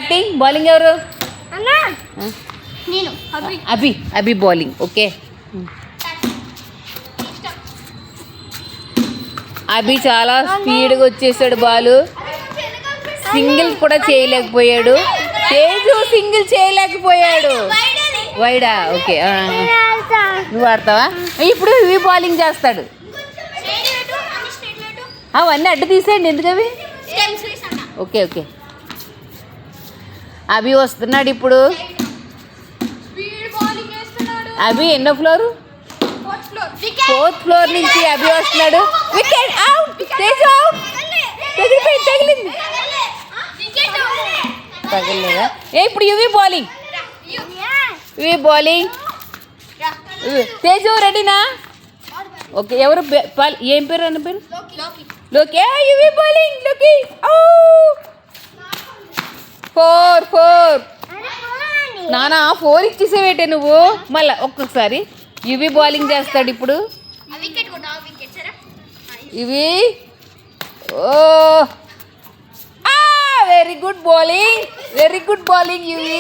Batting bowling ఎవరు? నేను అభి. అభి bowling. Okay, అభి చాలా స్పీడ్గా వచ్చేసాడు. బాలు సింగిల్ కూడా చేయలేకపోయాడు. తేజు సింగిల్ చేయలేకపోయాడు. వైడా? ఓకే, నువ్వు ఆడతావా? ఇప్పుడు ఇవి బౌలింగ్ చేస్తాడు. అవన్నీ అడ్డు తీసేయండి, ఎందుకు అవి? ఓకే ఓకే, అభి వస్తున్నాడు ఇప్పుడు. అభి ఎన్నో ఫ్లోర్? 4th ఫ్లోర్ నుంచి అభి వస్తున్నాడు. Wicket out. తేజు అవుట్. తగిలింది. తగలేదా? ఇప్పుడు యువి బౌలింగ్. యువి బౌలింగ్. తేజు రెడీనా? ఓకే, ఎవరు ఏం పేరు అన్న పేరు? లోకి. యువి బౌలింగ్. లోకి 4 నానా 4 ఇచ్చేసేవేటే నువ్వు. మళ్ళా ఒక్కొక్కసారి యువి బౌలింగ్ చేస్తాడు ఇప్పుడు. ఇవి వెరీ గుడ్ బౌలింగ్. యువి.